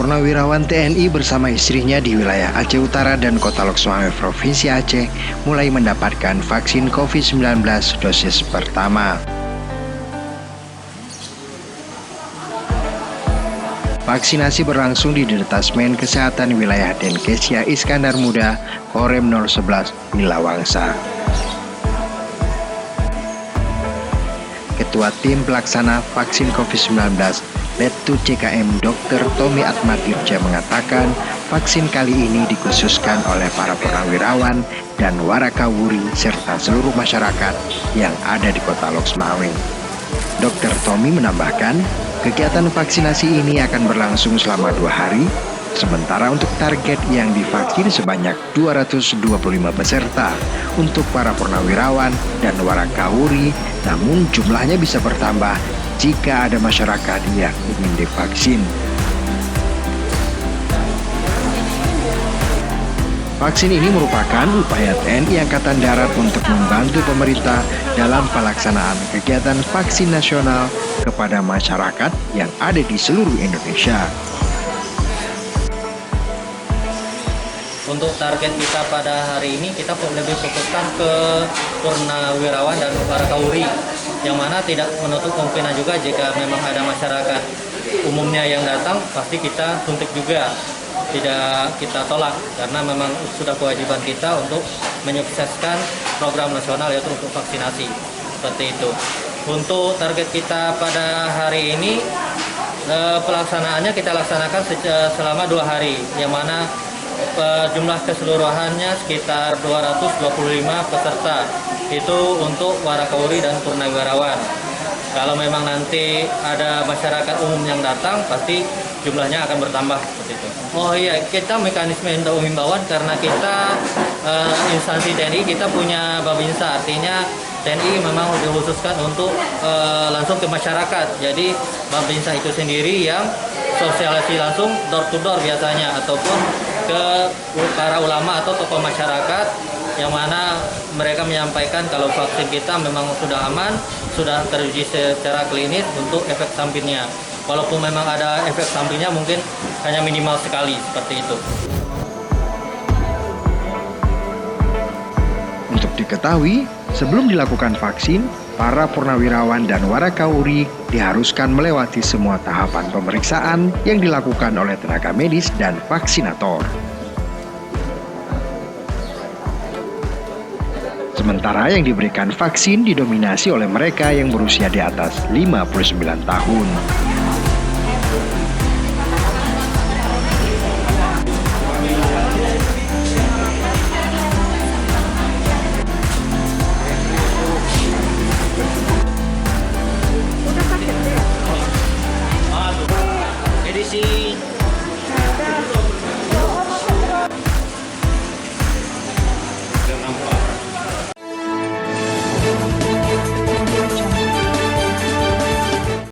Purnawirawan TNI bersama istrinya di wilayah Aceh Utara dan Kota Lok Sumawe, Provinsi Aceh, mulai mendapatkan vaksin COVID-19 dosis pertama. Vaksinasi berlangsung di Detasmen Kesehatan Wilayah Denkesia Iskandar Muda, Korem 011, Wilawangsa. Ketua Tim Pelaksana Vaksin COVID-19, Letu CKM Dr. Tommy Atmatirja mengatakan vaksin kali ini dikhususkan oleh para purnawirawan dan warakawuri serta seluruh masyarakat yang ada di Kota Lok Sumawe. Dr. Tommy menambahkan, kegiatan vaksinasi ini akan berlangsung selama 2 hari, sementara untuk target yang divaksin sebanyak 225 peserta untuk para purnawirawan dan warakawuri, namun jumlahnya bisa bertambah jika ada masyarakat yang ingin divaksin. Vaksin ini merupakan upaya TNI Angkatan Darat untuk membantu pemerintah dalam pelaksanaan kegiatan vaksin nasional kepada masyarakat yang ada di seluruh Indonesia. Untuk target kita pada hari ini, kita lebih fokuskan ke purnawirawan dan warakawuri, yang mana tidak menutup kemungkinan juga jika memang ada masyarakat umumnya yang datang, pasti kita suntik juga. Tidak kita tolak, karena memang sudah kewajiban kita untuk menyukseskan program nasional yaitu untuk vaksinasi. Seperti itu. Untuk target kita pada hari ini, pelaksanaannya kita laksanakan selama 2 hari, yang mana jumlah keseluruhannya sekitar 225 peserta. Itu untuk warakawuri dan purnawirawan. Kalau memang nanti ada masyarakat umum yang datang, pasti jumlahnya akan bertambah seperti itu. Oh iya, kita mekanisme untuk himbauan karena kita instansi TNI, kita punya Babinsa, artinya TNI memang dikhususkan untuk langsung ke masyarakat. Jadi Babinsa itu sendiri yang sosialisasi langsung door to door biasanya, ataupun ke para ulama atau tokoh masyarakat, yang mana mereka menyampaikan kalau vaksin kita memang sudah aman, sudah teruji secara klinis untuk efek sampingnya. Walaupun memang ada efek sampingnya, mungkin hanya minimal sekali, seperti itu. Untuk diketahui, sebelum dilakukan vaksin, para purnawirawan dan warakawuri diharuskan melewati semua tahapan pemeriksaan yang dilakukan oleh tenaga medis dan vaksinator. Sementara yang diberikan vaksin didominasi oleh mereka yang berusia di atas 59 tahun.